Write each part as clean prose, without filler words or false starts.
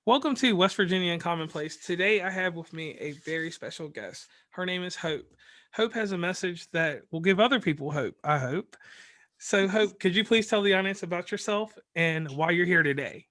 Welcome to West Virginia and Commonplace. Today I have with me a very special guest. Her name is Hope. Hope has a message that will give other people hope, I hope. So, Hope, could you please tell the audience about yourself and why you're here today?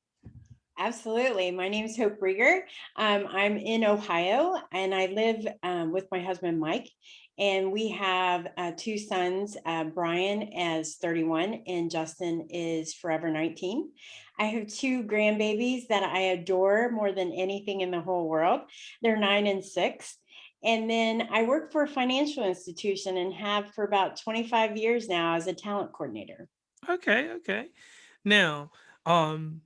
Absolutely. My name is Hope Rieger. I'm in Ohio and I live with my husband, Mike. And we have two sons. Brian is 31 and Justin is forever 19. I have two grandbabies that I adore more than anything in the whole world. They're 9 and 6. And then I work for a financial institution and have for about 25 years now as a talent coordinator. Okay. Now, um,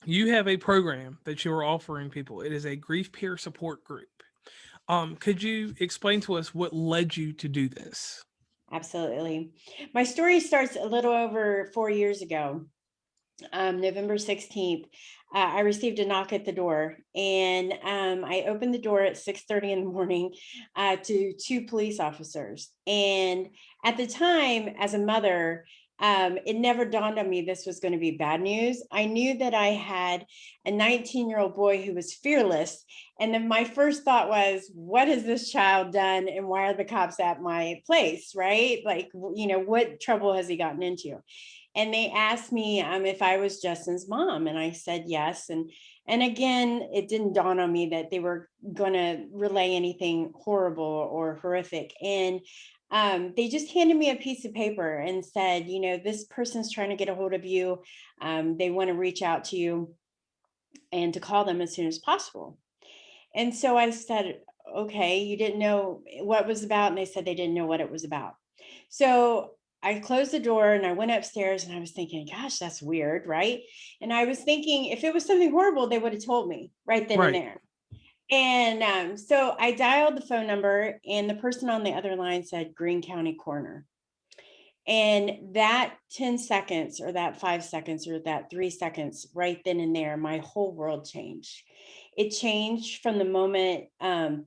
you have a program that you are offering people. It is a grief peer support group. Could you explain to us what led you to do this? Absolutely. My story starts a little over 4 years ago. November 16th, I received a knock at the door, and I opened the door at 6:30 in the morning to two police officers. And at the time, as a mother, it never dawned on me this was going to be bad news. I knew that I had a 19-year-old boy who was fearless. And then my first thought was, what has this child done? And why are the cops at my place? Right? Like, what trouble has he gotten into? And they asked me if I was Justin's mom, and I said yes. And again, it didn't dawn on me that they were going to relay anything horrible or horrific. And they just handed me a piece of paper and said, this person's trying to get a hold of you. They want to reach out to you and to call them as soon as possible. And so I said, okay, you didn't know what it was about. And they said they didn't know what it was about. So I closed the door and I went upstairs and I was thinking, gosh, that's weird, right? And I was thinking if it was something horrible, they would have told me right then and Right. there. And so I dialed the phone number and the person on the other line said Greene County Coroner. And that 10 seconds or that 5 seconds or that 3 seconds right then and there, my whole world changed. It changed from the moment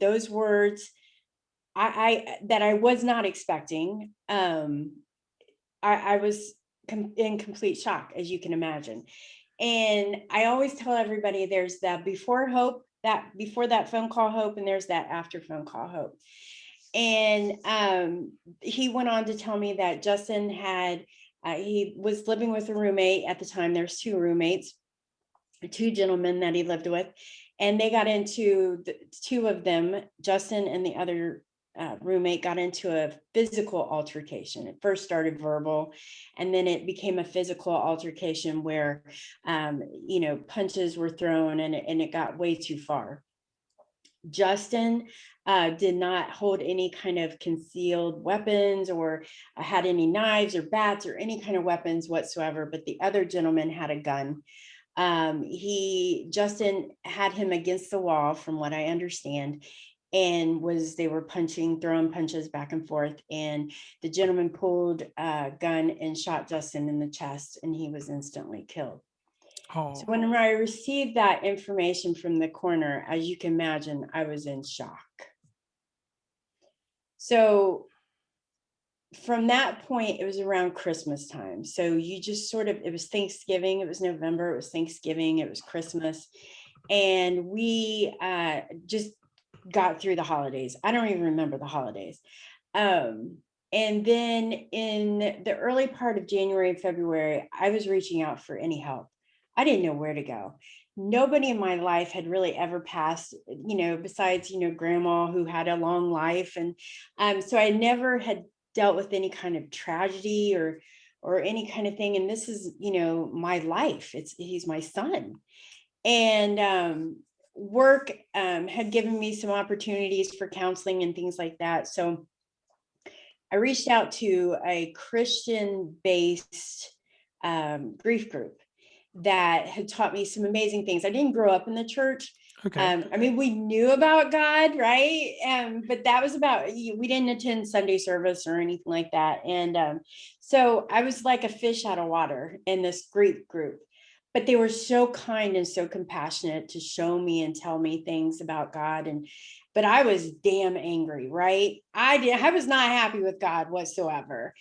those words I that I was not expecting. I was in complete shock, as you can imagine. And I always tell everybody there's that before hope, that before that phone call hope, and there's that after phone call hope. And he went on to tell me that Justin he was living with a roommate at the time. There's two roommates, two gentlemen that he lived with, and they got into the two of them, Justin and the other roommate, got into a physical altercation. It first started verbal, and then it became a physical altercation where, punches were thrown, and it got way too far. Justin did not hold any kind of concealed weapons or had any knives or bats or any kind of weapons whatsoever, but the other gentleman had a gun. Justin had him against the wall, from what I understand, and they were throwing punches back and forth. And the gentleman pulled a gun and shot Justin in the chest, and he was instantly killed. So Oh, when I received that information from the coroner, as you can imagine, I was in shock. So from that point, it was around Christmas time. So you just it was Thanksgiving, it was November, it was Thanksgiving, it was Christmas. And we just got through the holidays. I don't even remember the holidays. Um, and then in the early part of January and February, I was reaching out for any help. I didn't know where to go. Nobody in my life had really ever passed, besides, grandma who had a long life. And so I never had dealt with any kind of tragedy or any kind of thing. And this is, my life. He's my son. And work had given me some opportunities for counseling and things like that. So I reached out to a Christian based grief group that had taught me some amazing things. I didn't grow up in the church. okay. I mean, we knew about God, right? But that was we didn't attend Sunday service or anything like that. And so I was like a fish out of water in this grief group. But they were so kind and so compassionate to show me and tell me things about God. But I was damn angry, right? I was not happy with God whatsoever.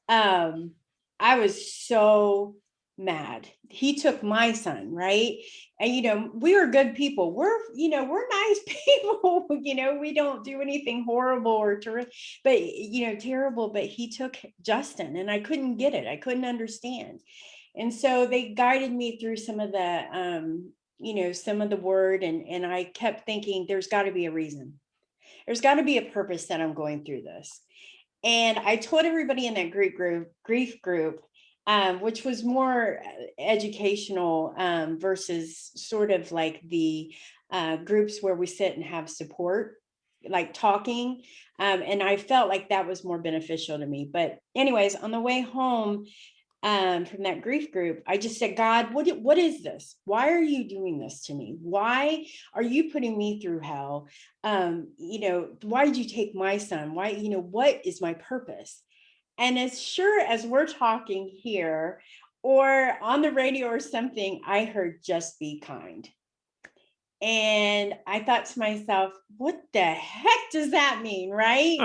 Um, I was so mad. He took my son, right? And we are good people. We're nice people. We don't do anything horrible or but terrible. But he took Justin, and I couldn't get it. I couldn't understand. And so they guided me through some of the some of the word, and I kept thinking there's got to be a reason. There's got to be a purpose that I'm going through this. And I told everybody in that grief group, which was more educational versus sort of like the groups where we sit and have support, like talking. And I felt like that was more beneficial to me. But anyways, on the way home, from that grief group, I just said, God, what is this? Why are you doing this to me? Why are you putting me through hell? Why did you take my son? Why, what is my purpose? And as sure as we're talking here or on the radio or something, I heard just be kind. And I thought to myself, what the heck does that mean? Right?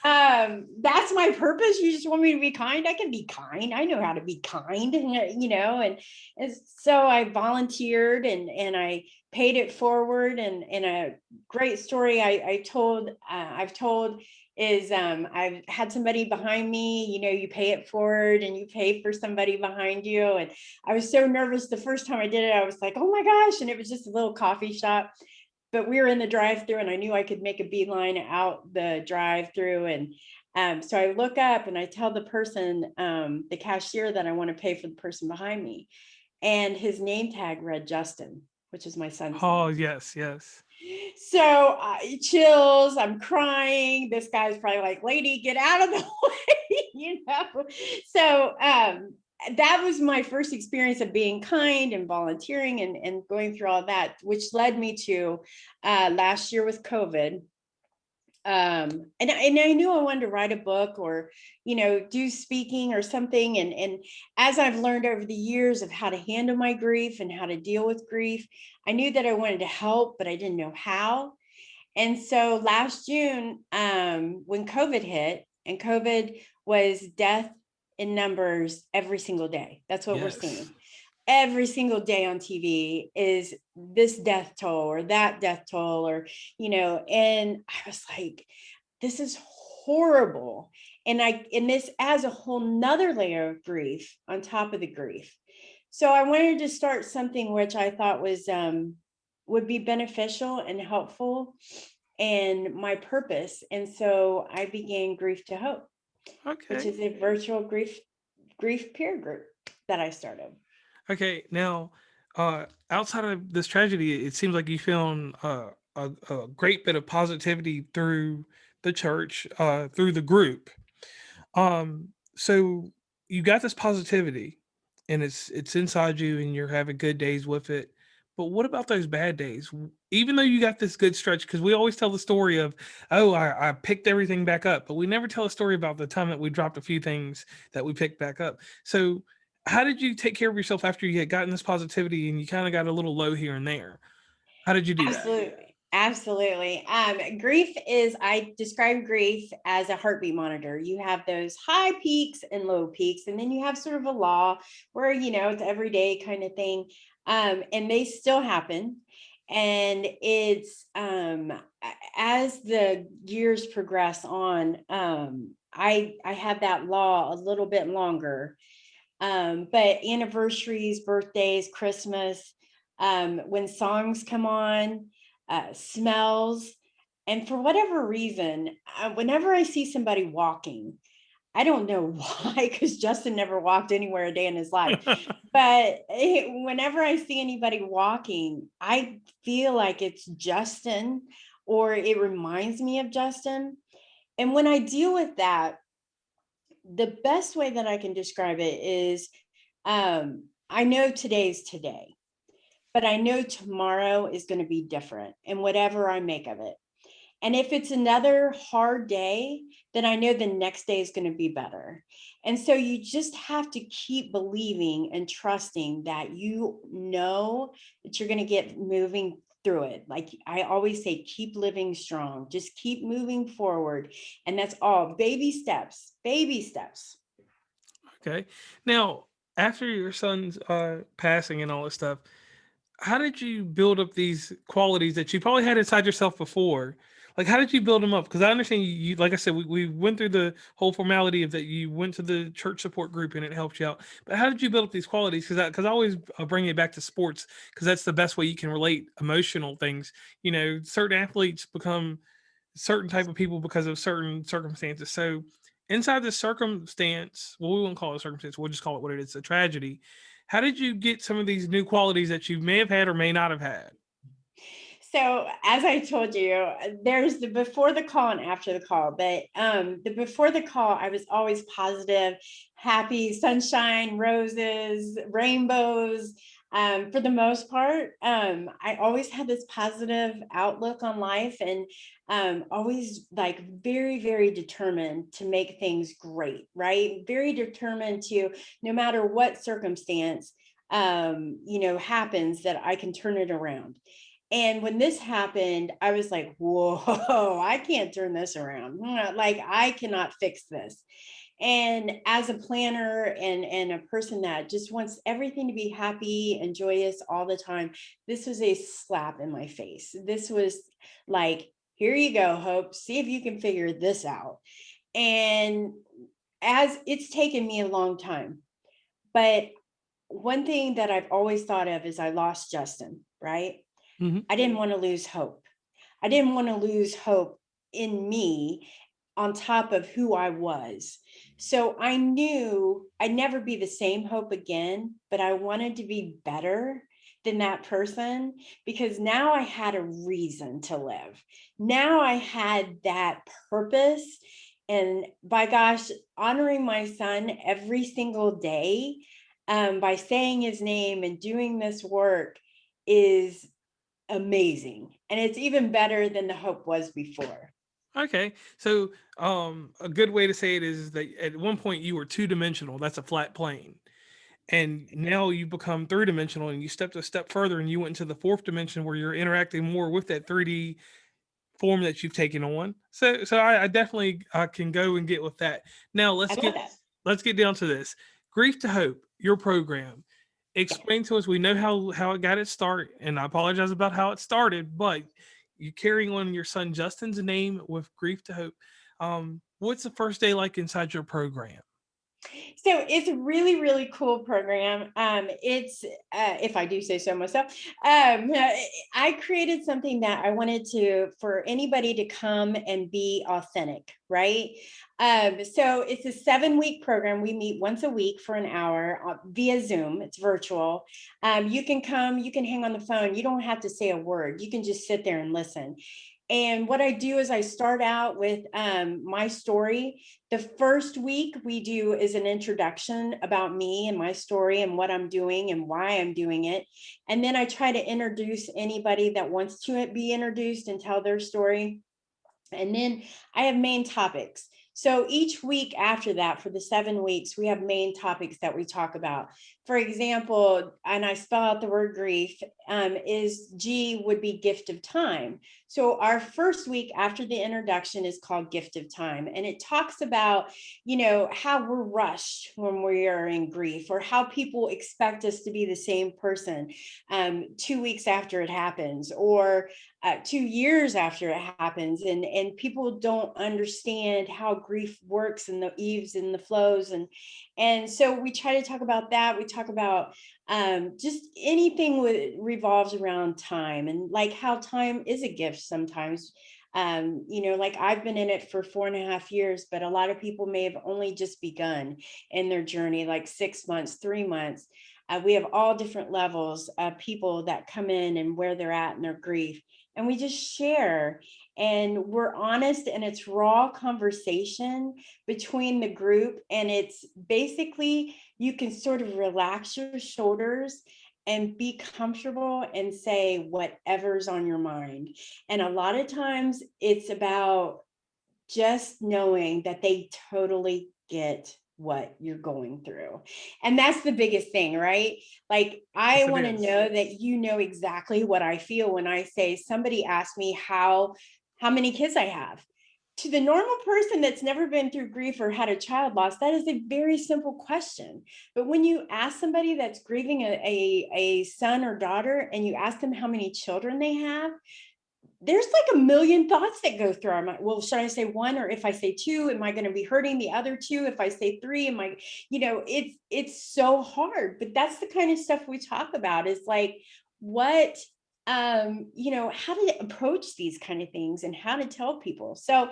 That's my purpose. You just want me to be kind. I can be kind. I know how to be kind, and so I volunteered, and I paid it forward. And a great story I've told is I've had somebody behind me. You pay it forward and you pay for somebody behind you. And I was so nervous the first time I did it. I was like, oh my gosh. And it was just a little coffee shop, but we were in the drive-through, and I knew I could make a beeline out the drive-through. And so I look up and I tell the person, the cashier, that I want to pay for the person behind me. And his name tag read Justin, which is my son's Oh, name. yes, yes. So chills, I'm crying. This guy's probably like, lady, get out of the way. So that was my first experience of being kind and volunteering and going through all that, which led me to last year with COVID. And I knew I wanted to write a book or do speaking or something, and as I've learned over the years of how to handle my grief and how to deal with grief, I knew that I wanted to help, but I didn't know how. And so last June, when COVID hit, and COVID was death in numbers every single day, that's what we're Yes. seeing every single day on TV is this death toll or that death toll, or, and I was like, this is horrible. And this adds a whole nother layer of grief on top of the grief. So I wanted to start something which I thought was, would be beneficial and helpful and my purpose. And so I began Grief to Hope, which Okay. is a virtual grief peer group that I started. Okay. Now, outside of this tragedy, it seems like you found a great bit of positivity through the church, through the group. So you got this positivity, and it's inside you, and you're having good days with it. But what about those bad days? Even though you got this good stretch, because we always tell the story of, oh, I picked everything back up, but we never tell a story about the time that we dropped a few things that we picked back up. So how did you take care of yourself after you had gotten this positivity and you kind of got a little low here and there? How did you do that? Absolutely. Absolutely. Grief is, I describe grief as a heartbeat monitor. You have those high peaks and low peaks, and then you have sort of a law where, it's everyday kind of thing. And they still happen. And it's as the years progress on, I have that law a little bit longer. But anniversaries, birthdays, Christmas, when songs come on, smells. And for whatever reason, whenever I see somebody walking, I don't know why, because Justin never walked anywhere a day in his life. But whenever I see anybody walking, I feel like it's Justin, or it reminds me of Justin. And when I deal with that, the best way that I can describe it is, I know today's today, but I know tomorrow is going to be different, and whatever I make of it. And if it's another hard day, then I know the next day is going to be better. And so you just have to keep believing and trusting that that you're going to get moving through it. Like I always say, keep living strong, just keep moving forward. And that's all, baby steps, baby steps. Okay. Now, After your son's passing and all this stuff, how did you build up these qualities that you probably had inside yourself before? Like, how did you build them up? Because I understand you, like I said, we went through the whole formality of that. You went to the church support group and it helped you out. But how did you build up these qualities? Because I always bring it back to sports because that's the best way you can relate emotional things. You know, certain athletes become certain type of people because of certain circumstances. So inside this circumstance, well, we won't call it a circumstance, we'll just call it what it is, a tragedy. How did you get some of these new qualities that you may have had or may not have had? So as I told you, there's the before the call and after the call. But the before the call, I was always positive, happy, sunshine, roses, rainbows. For the most part, I always had this positive outlook on life, and always like very, very determined to make things great, right? Very determined to, no matter what circumstance, happens, that I can turn it around. And when this happened, I was like, whoa, I can't turn this around. Like, I cannot fix this. And as a planner and a person that just wants everything to be happy and joyous all the time, this was a slap in my face. This was like, here you go, Hope. See if you can figure this out. And as it's taken me a long time, but one thing that I've always thought of is I lost Justin, right? Hmm. I didn't want to lose hope. I didn't want to lose hope in me on top of who I was. So I knew I'd never be the same Hope again, but I wanted to be better than that person because now I had a reason to live. Now I had that purpose. And by gosh, honoring my son every single day, by saying his name and doing this work is amazing. And it's even better than the hope was before. Okay, so a good way to say it is that at one point you were two dimensional. That's a flat plane, and now you become three dimensional, and you stepped a step further, and you went into the fourth dimension where you're interacting more with that 3D form that you've taken on. So I definitely can go and get with that. Now I love that. let's get down to this. Grief to Hope, your program. Yeah. Explain to us. We know how it got its start, and I apologize about how it started, but you carrying on your son Justin's name with Grief to Hope. What's the first day like inside your program? So it's a really, really cool program. It's, if I do say so myself, I created something that I wanted to, for anybody to come and be authentic, right? So it's a 7-week program. We meet once a week for an hour via Zoom. It's virtual. You can come, you can hang on the phone. You don't have to say a word. You can just sit there and listen. And what I do is I start out with my story. The first week we do is an introduction about me and my story and what I'm doing and why I'm doing it. And then I try to introduce anybody that wants to be introduced and tell their story. And then I have main topics. So each week after that, for the 7 weeks, we have main topics that we talk about. For example, and I spell out the word grief, is G would be gift of time. So our first week after the introduction is called gift of time. And it talks about, how we're rushed when we are in grief, or how people expect us to be the same person 2 weeks after it happens, or 2 years after it happens, and people don't understand how grief works and the eves and the flows, and so we try to talk about that. We talk about just anything revolves around time, and like how time is a gift sometimes. Like I've been in it for 4.5 years, but a lot of people may have only just begun in their journey, like 6 months, 3 months. We have all different levels of people that come in and where they're at in their grief, and we just share, and we're honest, and it's raw conversation between the group, and it's basically you can sort of relax your shoulders and be comfortable and say whatever's on your mind. And a lot of times it's about just knowing that they totally get what you're going through. And that's the biggest thing, right? Like, I Yes, it want to is. know that you know exactly what I feel when I say, somebody asked me how many kids I have. To the normal person that's never been through grief or had a child loss, that is a very simple question. But when you ask somebody that's grieving a son or daughter and you ask them how many children they have, there's like a million thoughts that go through our mind. Well, should I say one, or if I say two, am I going to be hurting the other two? If I say three, am I, it's so hard. But that's the kind of stuff we talk about, is like what how to approach these kind of things and how to tell people. So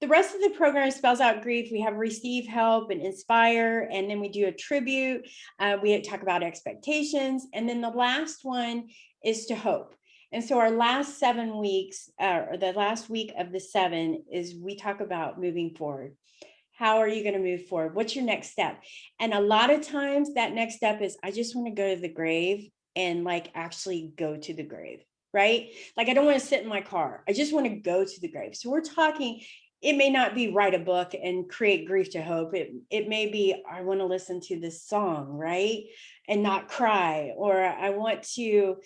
the rest of the program spells out grief. We have receive help and inspire, and then we do a tribute. We talk about expectations, and then the last one is to hope. And so our last 7 weeks, or the last week of the 7, is we talk about moving forward. How are you going to move forward? What's your next step? And a lot of times that next step is, I just want to go to the grave and like actually go to the grave, right? Like, I don't want to sit in my car. I just want to go to the grave. So we're talking, it may not be write a book and create grief to hope. It may be, I want to listen to this song, right? And not cry, or I want to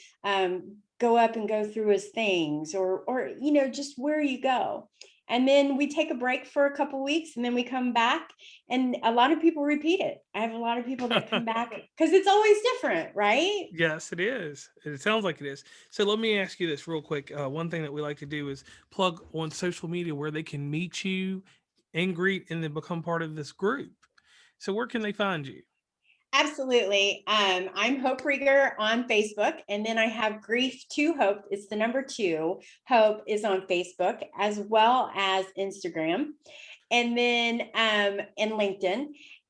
go up and go through his things, or just where you go. And then we take a break for a couple weeks, and then we come back, and a lot of people repeat it. I have a lot of people that come back because it's always different, right? Yes, it is. It sounds like it is. So let me ask you this real quick. One thing that we like to do is plug on social media where they can meet you and greet and then become part of this group. So where can they find you? Absolutely. I'm Hope Rieger on Facebook, and then I have Grief to Hope. It's the number 2. Hope is on Facebook as well as Instagram, and then and LinkedIn.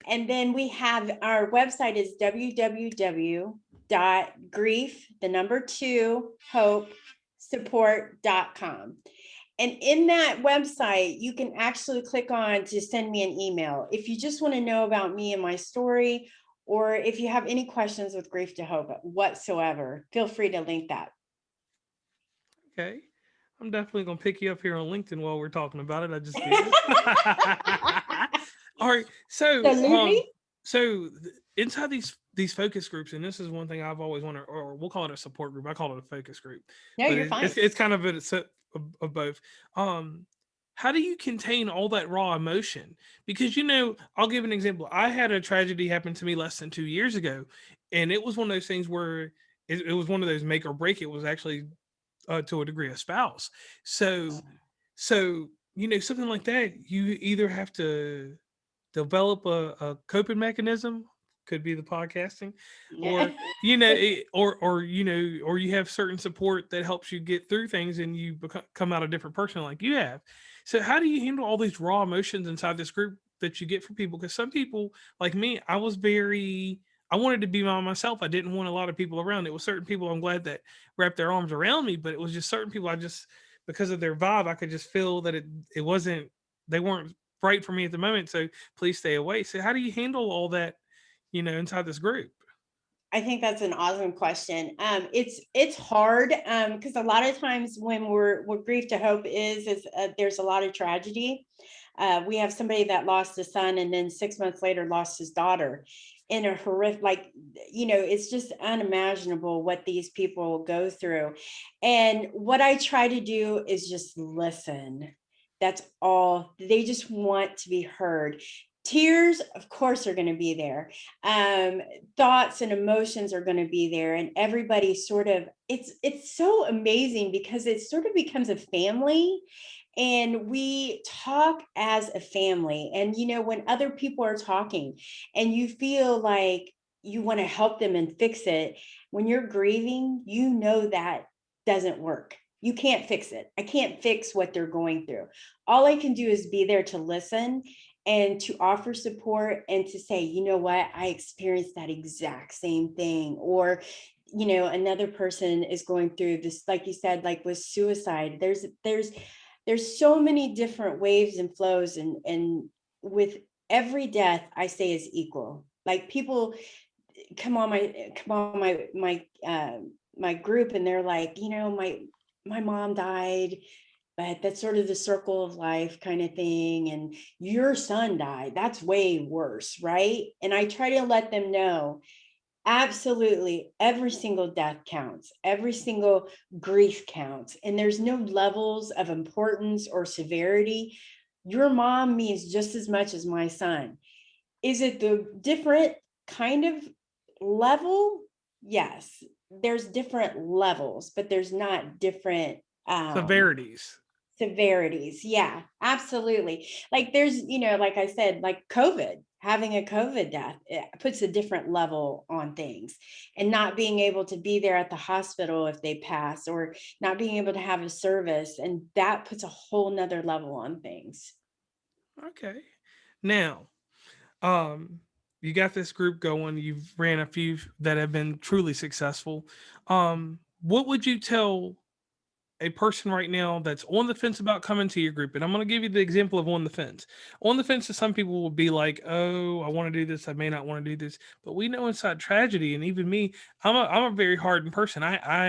And then we have our website is www.grief, the number 2, hope support.com. And in that website, you can actually click on to send me an email if you just want to know about me and my story, or if you have any questions with Grief to Hope whatsoever. Feel free to link that. Okay. I'm definitely gonna pick you up here on LinkedIn while we're talking about it. I just did. All right. Absolutely. Inside these focus groups, and this is one thing I've always wanted, or we'll call it a support group. I call it a focus group, No, but you're fine. it's kind of a set of both. How do you contain all that raw emotion? Because I'll give an example. I had a tragedy happen to me less than 2 years ago, and it was one of those things where it was one of those make or break. It was actually to a degree a spouse. So something like that, you either have to develop a coping mechanism, could be the podcasting, or or you have certain support that helps you get through things and you come out a different person like you have. So how do you handle all these raw emotions inside this group that you get from people? Because some people like me, I wanted to be by myself. I didn't want a lot of people around. It was certain people I'm glad that wrapped their arms around me, but it was just certain people I just, because of their vibe, I could just feel that it wasn't, they weren't right for me at the moment. So please stay away. So how do you handle all that, inside this group? I think that's an awesome question. It's hard because a lot of times when what Grief to Hope is there's a lot of tragedy. We have somebody that lost a son, and then 6 months later lost his daughter in a horrific, it's just unimaginable what these people go through. And what I try to do is just listen. That's all. They just want to be heard. Tears, of course, are going to be there. Thoughts and emotions are going to be there, and everybody sort of, it's so amazing because it sort of becomes a family, and we talk as a family. And when other people are talking and you feel like you want to help them and fix it, when you're grieving, that doesn't work. You can't fix it. I can't fix what they're going through. All I can do is be there to listen and to offer support and to say, you know what, I experienced that exact same thing. Or another person is going through this, like you said, like with suicide. There's so many different waves and flows, and with every death, I say is equal. Like, people come on my group, and they're like, my mom died, but that's sort of the circle of life kind of thing. And your son died. That's way worse, right? And I try to let them know, absolutely, every single death counts, every single grief counts. And there's no levels of importance or severity. your mom means just as much as my son. Is it the different kind of level? Yes, there's different levels, but there's not different Severities. severities. Yeah, absolutely. Like there's, like I said, like COVID, having a COVID death, it puts a different level on things. And not being able to be there at the hospital if they pass, or not being able to have a service. And that puts a whole nother level on things. Okay. Now, um, you got this group going. You've ran a few that have been truly successful. What would you tell a person right now that's on the fence about coming to your group? And I'm going to give you the example of on the fence. On the fence, some people will be like, "Oh, I want to do this. I may not want to do this." But we know inside tragedy, and even me, I'm a very hardened person. I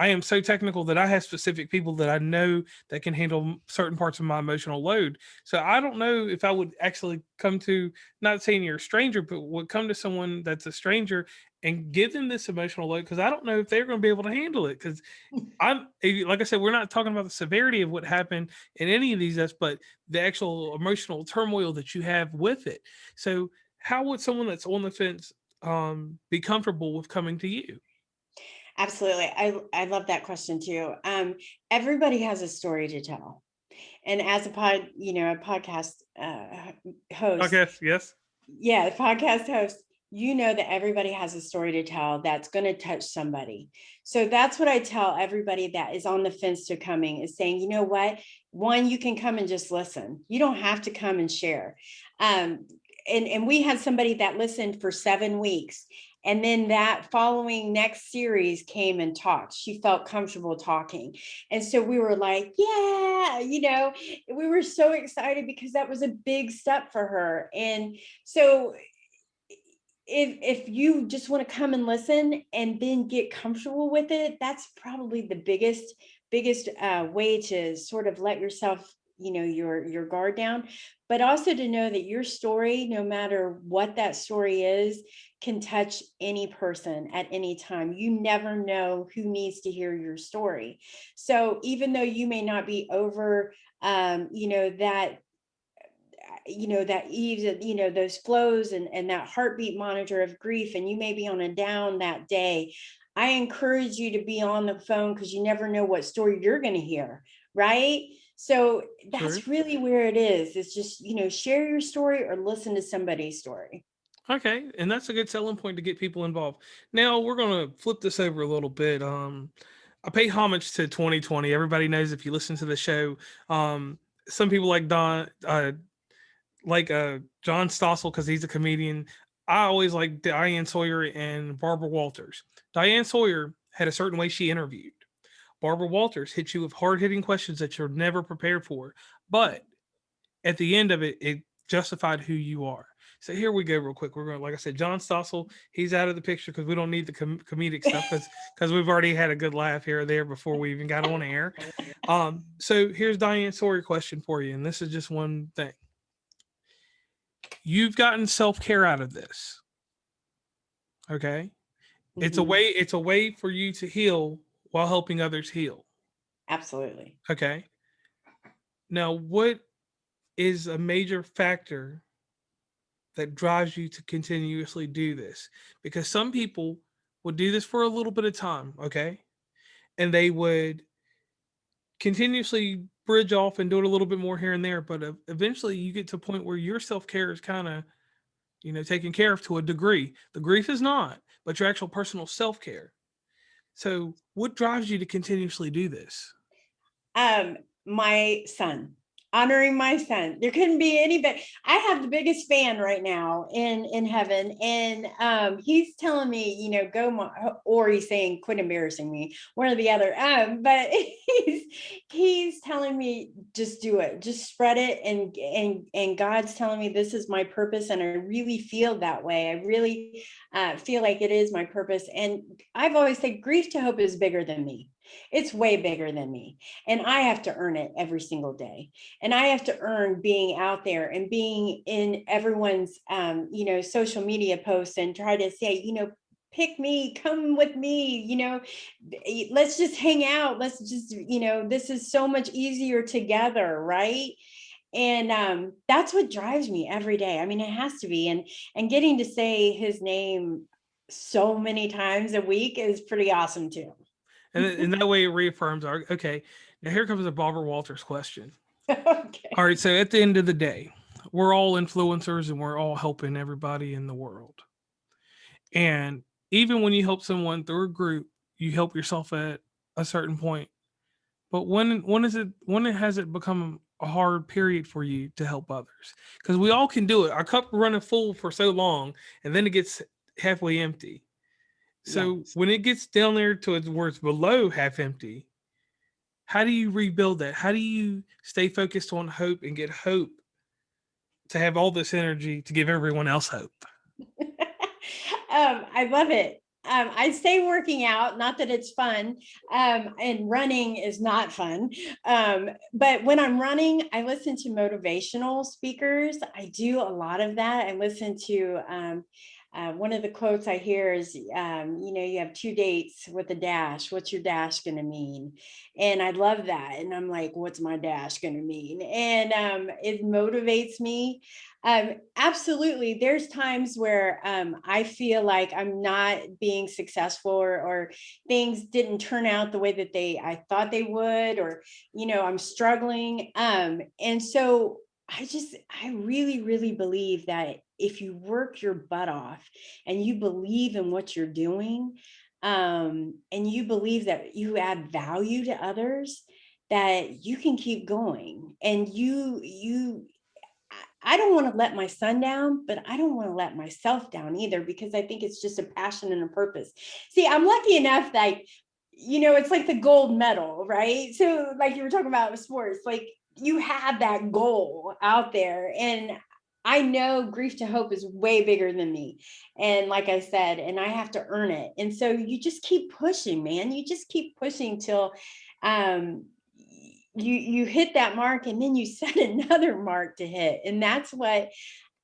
am so technical that I have specific people that I know that can handle certain parts of my emotional load. So I don't know if I would actually come to, not saying you're a stranger, but would come to someone that's a stranger and give them this emotional load, because I don't know if they're going to be able to handle it. Because like I said, we're not talking about the severity of what happened in any of these deaths, but the actual emotional turmoil that you have with it. So, how would someone that's on the fence be comfortable with coming to you? Absolutely. I love that question too. Everybody has a story to tell. And as a podcast host, Okay, yes. yeah, podcast host, that everybody has a story to tell that's going to touch somebody. So that's what I tell everybody that is on the fence to coming, is saying, you know what? One, you can come and just listen. You don't have to come and share. And we had somebody that listened for 7 weeks. And then that following next series came and talked. She felt comfortable talking. And so we were like, yeah, we were so excited because that was a big step for her. And so if you just want to come and listen and then get comfortable with it, that's probably the biggest way to sort of let yourself, your guard down, but also to know that your story, no matter what that story is, can touch any person at any time. You never know who needs to hear your story. So even though you may not be over that that ease, those flows, and that heartbeat monitor of grief, and you may be on a down that day, I encourage you to be on the phone, because you never know what story you're going to hear, right? So True. that's really where it is. It's just, share your story or listen to somebody's story. Okay, and that's a good selling point to get people involved. Now we're gonna flip this over a little bit. I pay homage to 2020. Everybody knows, if you listen to the show, some people like John Stossel, because he's a comedian. I always like Diane Sawyer and Barbara Walters. Diane Sawyer had a certain way she interviewed. Barbara Walters hit you with hard hitting questions that you're never prepared for, but at the end of it, it justified who you are. So here we go, real quick. We're going, like I said, John Stossel. He's out of the picture because we don't need the comedic stuff, because we've already had a good laugh here or there before we even got on air. So here's Diane Sawyer question for you, and this is just one thing. You've gotten self-care out of this. Okay? Mhm. It's a way for you to heal while helping others heal. Absolutely. Okay? Now, what is a major factor that drives you to continuously do this? Because some people would do this for a little bit of time, okay? And they would continuously bridge off and do it a little bit more here and there, but eventually you get to a point where your self-care is kind of, taken care of to a degree. The grief is not, but your actual personal self-care. So, what drives you to continuously do this? um my son, honoring my son. There couldn't be any but I have the biggest fan right now in heaven, and he's telling me, go or he's saying quit embarrassing me, one or the other. But he's telling me just do it, just spread it, and God's telling me this is my purpose, and I really feel that way. I really feel like it is my purpose. And I've always said grief to hope is bigger than me. It's way bigger than me. And I have to earn it every single day. And I have to earn being out there and being in everyone's, social media posts, and try to say, pick me, come with me, let's just hang out. Let's just, this is so much easier together. Right. And that's what drives me every day. I mean, it has to be. And getting to say his name so many times a week is pretty awesome too. And in that way, it reaffirms our okay. Now here comes a Barbara Walters question. All Okay. right, so at the end of the day, we're all influencers and we're all helping everybody in the world. And even when you help someone through a group, you help yourself at a certain point. But when has it become a hard period for you to help others? Because we all can do it. Our cup running full for so long, and then it gets halfway empty. So Yes. when it gets down there to where it's below half empty, how do you rebuild that? How do you stay focused on hope and get hope to have all this energy to give everyone else hope? I love it. I'd say working out, not that it's fun, and running is not fun. But when I'm running, I listen to motivational speakers. I do a lot of that. I listen to one of the quotes I hear is, you have two dates with a dash. What's your dash going to mean? And I love that. And I'm like, what's my dash going to mean? And it motivates me. Absolutely. There's times where I feel like I'm not being successful, or things didn't turn out the way that I thought they would, or, I'm struggling. And so I really, really believe that if you work your butt off and you believe in what you're doing, and you believe that you add value to others, that you can keep going. And I don't want to let my son down, but I don't want to let myself down either, because I think it's just a passion and a purpose. See, I'm lucky enough that, it's like the gold medal, right? So, like you were talking about with sports, like you have that goal out there. And I know Grief to Hope is way bigger than me. And like I said, and I have to earn it. And so you just keep pushing, man. You just keep pushing till um, you hit that mark, and then you set another mark to hit. And that's what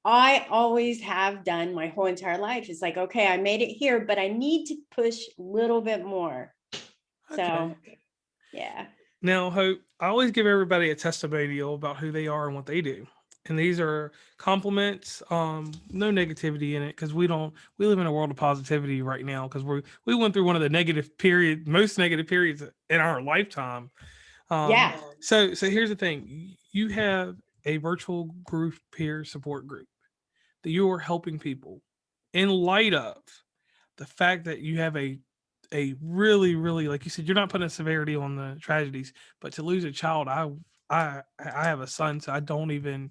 I always have done my whole entire life. Is like, okay, I made it here, but I need to push a little bit more. So Okay. yeah. Now, Hope, I always give everybody a testimonial about who they are and what they do. And these are compliments, no negativity in it, because we live in a world of positivity right now, because we went through one of the most negative periods in our lifetime. Yeah. So here's the thing. You have a virtual group peer support group that you are helping people in light of the fact that you have a really, really, like you said, you're not putting a severity on the tragedies, but to lose a child, I have a son, so I don't even,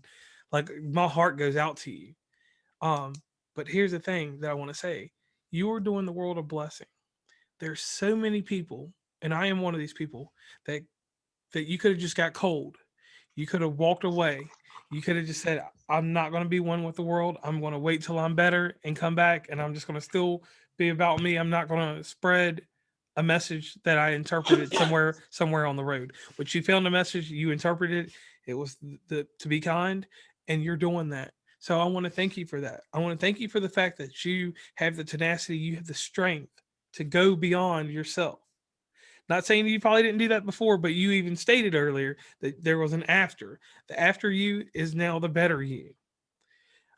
like, my heart goes out to you. Um, but here's the thing that I want to say: you are doing the world a blessing. There's so many people, and I am one of these people that you could have just got cold. You could have walked away. You could have just said, I'm not going to be one with the world. I'm going to wait till I'm better and come back. And I'm just going to still be about me. I'm not going to spread a message that I interpreted somewhere on the road. But you found a message, you interpreted it was to be kind, and you're doing that. So I want to thank you for that. I want to thank you for the fact that you have the tenacity, you have the strength to go beyond yourself. Not saying you probably didn't do that before, but you even stated earlier that there was an after. The after you is now the better you.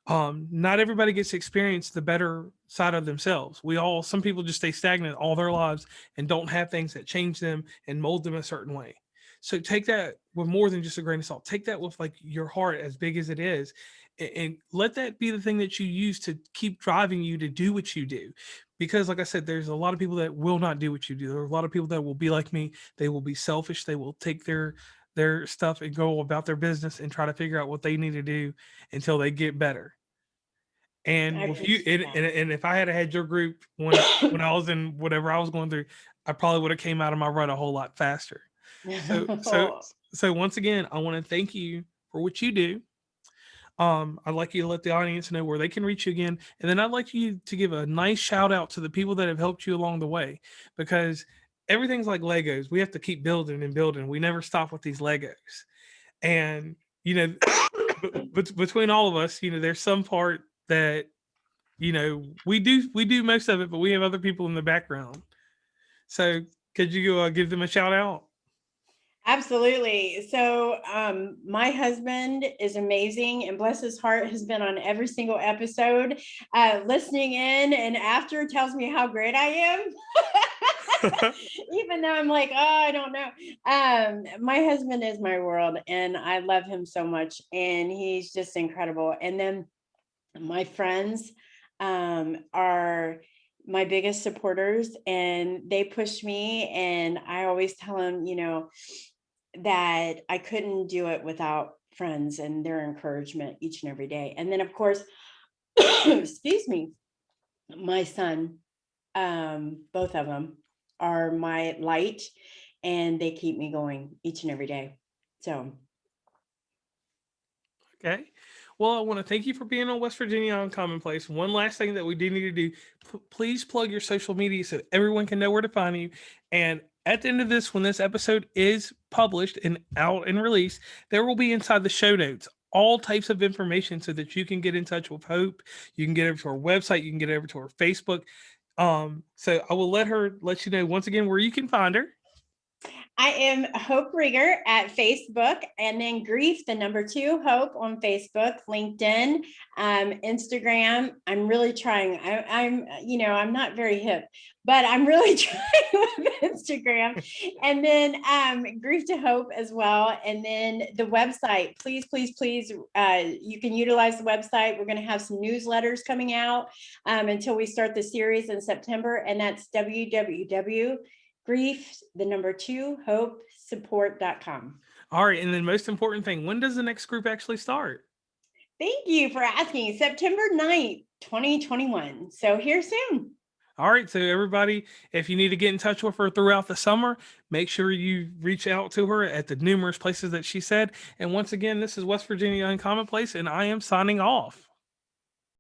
Not everybody gets to experience the better side of themselves. Some people just stay stagnant all their lives and don't have things that change them and mold them a certain way. So take that with more than just a grain of salt. Take that with like your heart as big as it is, and let that be the thing that you use to keep driving you to do what you do. Because like I said, there's a lot of people that will not do what you do. There are a lot of people that will be like me. They will be selfish. They will take their stuff and go about their business and try to figure out what they need to do until they get better. I And with you, appreciate and if I had had your group when I was in whatever I was going through, I probably would have came out of my rut a whole lot faster. So so that. so once again, I want to thank you for what you do. I'd like you to let the audience know where they can reach you again, and then I'd like you to give a nice shout out to the people that have helped you along the way, because everything's like Legos. We have to keep building and building. We never stop with these Legos, and you know, between all of us, there's some part that we do most of it, but we have other people in the background. So could you give them a shout out? Absolutely. So, my husband is amazing, and bless his heart, has been on every single episode, listening in, and after tells me how great I am. Even though I'm like, oh, I don't know. My husband is my world, and I love him so much, and he's just incredible. And then my friends are my biggest supporters, and they push me, and I always tell them, that I couldn't do it without friends and their encouragement each and every day. And then, of course, excuse me, my son, both of them are my light, and they keep me going each and every day. So, Okay. Well, I want to thank you for being on West Virginia on Commonplace. One last thing that we do need to do, please plug your social media so everyone can know where to find you. And at the end of this, when this episode is published and out and released, there will be inside the show notes all types of information so that you can get in touch with Hope. You can get over to her website. You can get over to her Facebook. So I will let you know once again where you can find her. I am Hope Rieger at Facebook, and then Grief, the number 2, Hope on Facebook, LinkedIn, Instagram. I'm really trying. I'm not very hip, but I'm really trying with Instagram. And then Grief to Hope as well. And then the website, please, please, please, you can utilize the website. We're going to have some newsletters coming out until we start the series in September, and that's Grief, the number 2, hope support.com. All right. And then most important thing, when does the next group actually start? Thank you for asking. September 9th, 2021. So here soon. All right. So everybody, if you need to get in touch with her throughout the summer, make sure you reach out to her at the numerous places that she said. And once again, this is West Virginia Uncommonplace, and I am signing off.